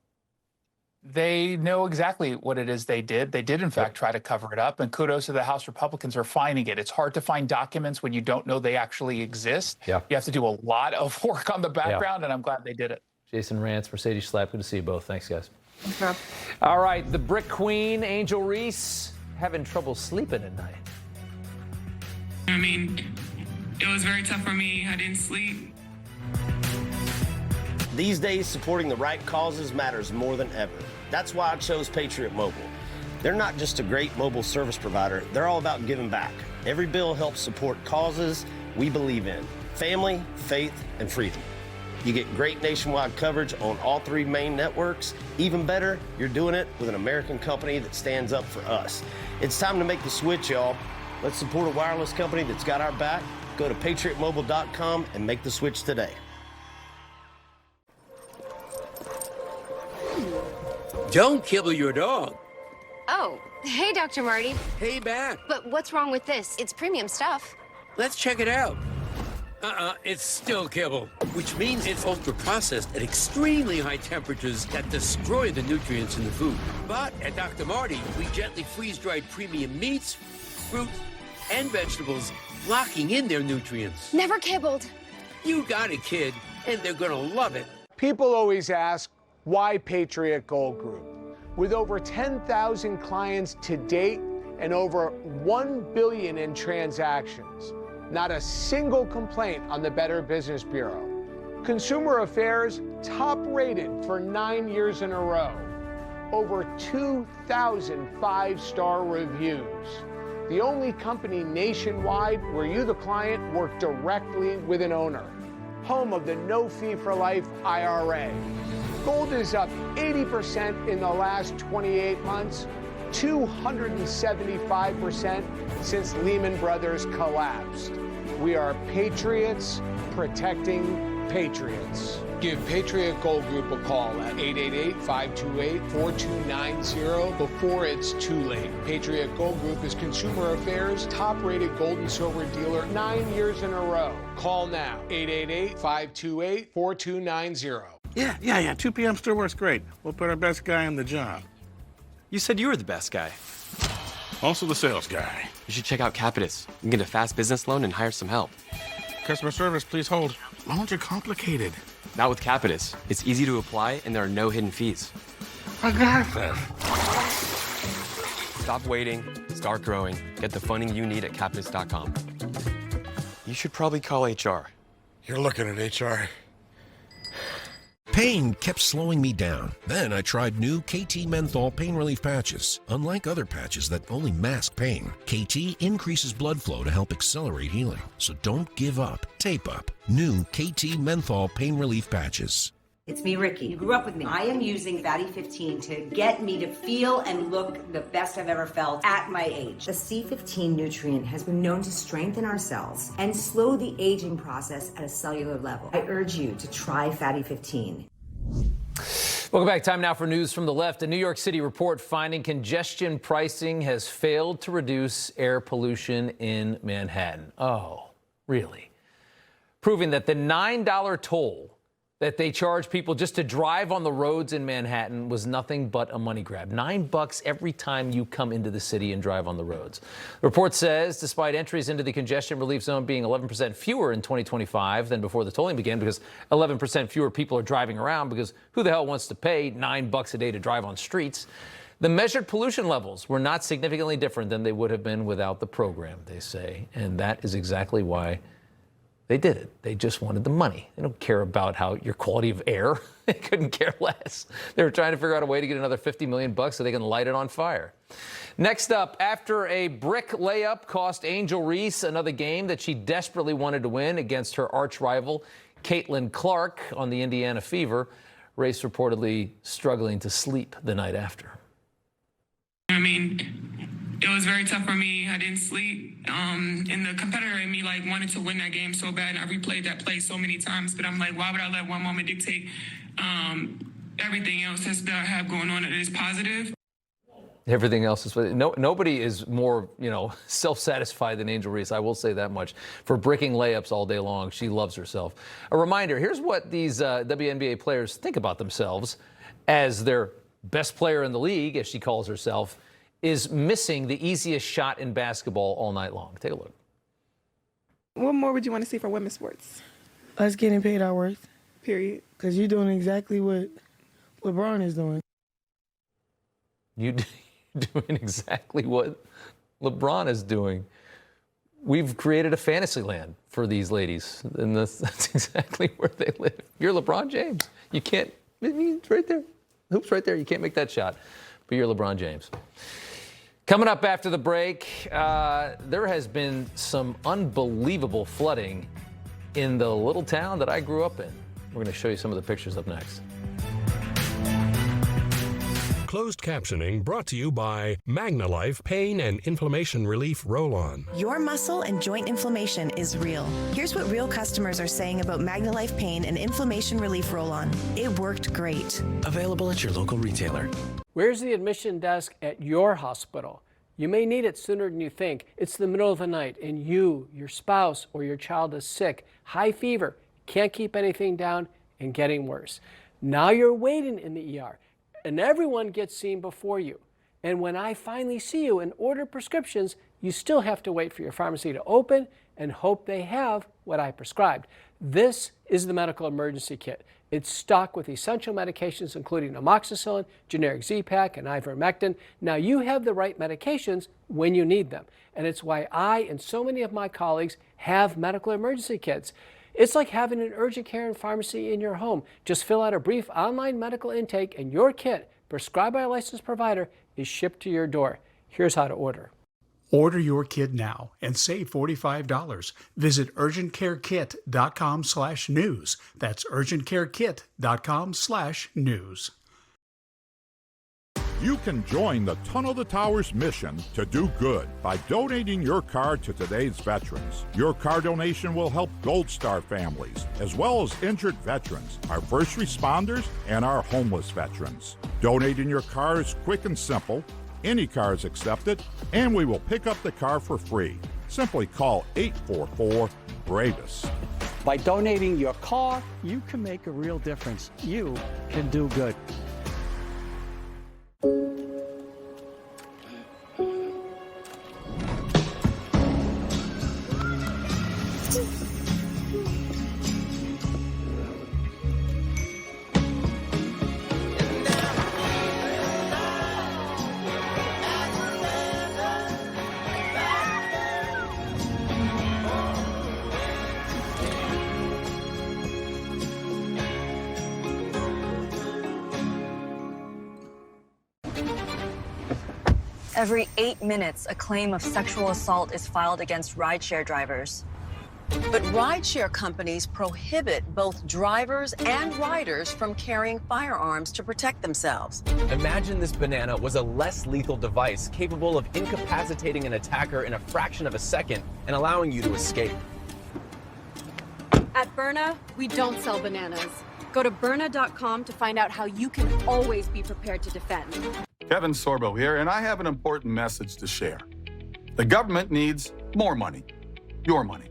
They know exactly what it is they did. They did, in fact, try to cover it up. And kudos to the House Republicans for finding it. It's hard to find documents when you don't know they actually exist. You have to do a lot of work on the background, and I'm glad they did it. Jason Rantz, Mercedes Schlapp, good to see you both. Thanks, guys. Thanks, Rob. All right, the Brick Queen, Angel Reese, having trouble sleeping at night. I mean, it was very tough for me. I didn't sleep. These days, supporting the right causes matters more than ever. That's why I chose Patriot Mobile. They're not just a great mobile service provider, they're all about giving back. Every bill helps support causes we believe in: family, faith, and freedom. You get great nationwide coverage on all three main networks. Even better, you're doing it with an American company that stands up for us. It's time to make the switch, y'all. Let's support a wireless company that's got our back. Go to patriotmobile.com and make the switch today. Don't kibble your dog. Oh, hey, Dr. Marty. Hey, back. But what's wrong with this? It's premium stuff. Let's check it out. It's still kibble, which means it's ultra-processed at extremely high temperatures that destroy the nutrients in the food. But at Dr. Marty, we gently freeze-dried premium meats, fruit, and vegetables, locking in their nutrients. Never kibbled. You got it, kid, and they're gonna love it. People always ask, why Patriot Gold Group? With over 10,000 clients to date and over $1 billion in transactions, not a single complaint on the Better Business Bureau. Consumer Affairs top rated for 9 years in a row. Over 2,000 5-star reviews. The only company nationwide where you, the client, work directly with an owner. Home of the no fee for life IRA. Gold is up 80% in the last 28 months, 275% since Lehman Brothers collapsed. We are patriots protecting patriots. Give Patriot Gold Group a call at 888-528-4290 before it's too late. Patriot Gold Group is Consumer Affairs' top-rated gold and silver dealer 9 years in a row. Call now, 888-528-4290. Yeah, 2 p.m. still works great. We'll put our best guy on the job. You said you were the best guy. Also the sales guy. You should check out Capitus. You can get a fast business loan and hire some help. Customer service, please hold. Loans are complicated. Not with Capitus. It's easy to apply and there are no hidden fees. I got this. Stop waiting, start growing, get the funding you need at Capitus.com. You should probably call HR. You're looking at HR. Pain kept slowing me down. Then I tried new KT Menthol pain relief patches. Unlike other patches that only mask pain, KT increases blood flow to help accelerate healing. So don't give up. Tape up. New KT Menthol pain relief patches. It's me, Ricky. You grew up with me. I am using Fatty 15 to get me to feel and look the best I've ever felt at my age. The C15 nutrient has been known to strengthen our cells and slow the aging process at a cellular level. I urge you to try Fatty 15. Welcome back. Time now for news from the left. A New York City report finding congestion pricing has failed to reduce air pollution in Manhattan. Oh, really? Proving that the $9 toll that they charge people just to drive on the roads in Manhattan was nothing but a money grab. $9 every time you come into the city and drive on the roads. The report says despite entries into the congestion relief zone being 11% fewer in 2025 than before the tolling began, because 11% fewer people are driving around, because who the hell wants to pay $9 a day to drive on streets? The measured pollution levels were not significantly different than they would have been without the program, they say. And that is exactly why they did it. They just wanted the money. They don't care about how your quality of air. They couldn't care less. They were trying to figure out a way to get another $50 million so they can light it on fire. Next up, after a brick layup cost Angel Reese another game that she desperately wanted to win against her arch rival, Caitlin Clark, on the Indiana Fever, Reese reportedly struggling to sleep the night after. I mean, it was very tough for me. I didn't sleep. And the competitor in me wanted to win that game so bad. And I replayed that play so many times, but I'm like, why would I let one moment dictate everything else that I have going on that is positive? Everything else is nobody is more, self-satisfied than Angel Reese. I will say that much. For bricking layups all day long, she loves herself. A reminder: here's what these WNBA players think about themselves as their best player in the league, as she calls herself, is missing the easiest shot in basketball all night long. Take a look. What more would you want to see for women's sports? Us getting paid our worth, period. Because you're doing exactly what LeBron is doing. You're doing exactly what LeBron is doing. We've created a fantasy land for these ladies, and that's exactly where they live. You're LeBron James. You can't, it's right there. Hoop's right there. You can't make that shot, but you're LeBron James. Coming up after the break, there has been some unbelievable flooding in the little town that I grew up in. We're going to show you some of the pictures up next. Closed captioning brought to you by MagnaLife Pain and Inflammation Relief Roll-On. Your muscle and joint inflammation is real. Here's what real customers are saying about MagnaLife Pain and Inflammation Relief Roll-On. It worked great. Available at your local retailer. Where's the admission desk at your hospital? You may need it sooner than you think. It's the middle of the night and you, your spouse, or your child is sick, high fever, can't keep anything down, and getting worse. Now you're waiting in the ER, and everyone gets seen before you. And when I finally see you and order prescriptions, you still have to wait for your pharmacy to open and hope they have what I prescribed. This is the medical emergency kit. It's stocked with essential medications, including amoxicillin, generic Z-Pak, and ivermectin. Now you have the right medications when you need them. And it's why I and so many of my colleagues have medical emergency kits. It's like having an urgent care and pharmacy in your home. Just fill out a brief online medical intake and your kit, prescribed by a licensed provider, is shipped to your door. Here's how to order. Order your kit now and save $45. Visit urgentcarekit.com/news. That's urgentcarekit.com/news. You can join the Tunnel to Towers mission to do good by donating your car to today's veterans. Your car donation will help Gold Star families, as well as injured veterans, our first responders, and our homeless veterans. Donating your car is quick and simple. Any car is accepted, and we will pick up the car for free. Simply call 844-BRAVES. By donating your car, you can make a real difference. You can do good. Every 8 minutes, a claim of sexual assault is filed against rideshare drivers. But rideshare companies prohibit both drivers and riders from carrying firearms to protect themselves. Imagine this banana was a less lethal device capable of incapacitating an attacker in a fraction of a second and allowing you to escape. At Byrna, we don't sell bananas. Go to Byrna.com to find out how you can always be prepared to defend. Kevin Sorbo here, and I have an important message to share. The government needs more money, your money.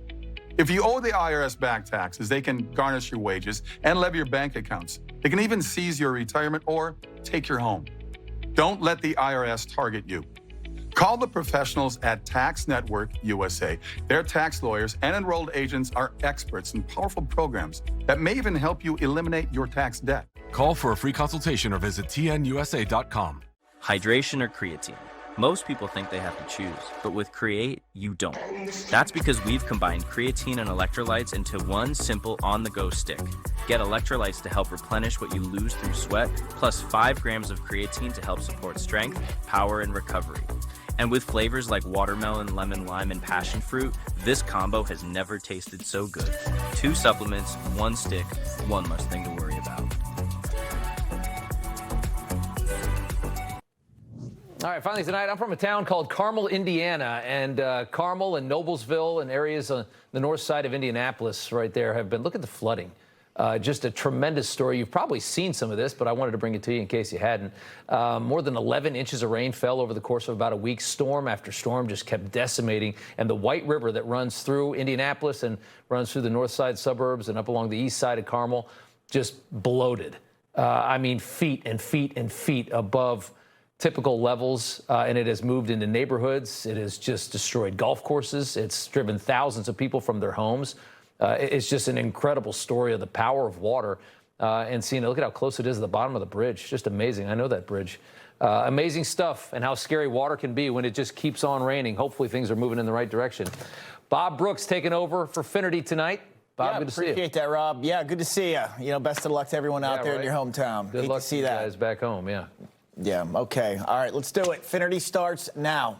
If you owe the IRS back taxes, they can garnish your wages and levy your bank accounts. They can even seize your retirement or take your home. Don't let the IRS target you. Call the professionals at Tax Network USA. Their tax lawyers and enrolled agents are experts in powerful programs that may even help you eliminate your tax debt. Call for a free consultation or visit tnusa.com. Hydration or creatine? Most people think they have to choose, but with Create, you don't. That's because we've combined creatine and electrolytes into one simple on-the-go stick. Get electrolytes to help replenish what you lose through sweat, plus 5 grams of creatine to help support strength, power, and recovery. And with flavors like watermelon, lemon, lime, and passion fruit, this combo has never tasted so good. 2 supplements, 1 stick, one less thing to worry about. All right, finally tonight, I'm from a town called Carmel, Indiana, and Carmel and Noblesville and areas on the north side of Indianapolis right there have been, look at the flooding. Just a tremendous story. You've probably seen some of this, but I wanted to bring it to you in case you hadn't. More than 11 inches of rain fell over the course of about a week. Storm after storm just kept decimating. And the White River that runs through Indianapolis and runs through the north side suburbs and up along the east side of Carmel just bloated. I mean, feet and feet and feet above typical levels, and it has moved into neighborhoods. It has just destroyed golf courses. It's driven thousands of people from their homes. It's just an incredible story of the power of water. And seeing it, look at how close it is to the bottom of the bridge. Just amazing. I know that bridge. Amazing stuff, and how scary water can be when it just keeps on raining. Hopefully things are moving in the right direction. Bob Brooks taking over for Finnerty tonight. Bob, good to see you. Appreciate that, Rob. Yeah, good to see you. You know, best of luck to everyone out there in your hometown. Good luck to see that. Guys back home, yeah. Yeah, okay. All right, let's do it. Finnerty starts now.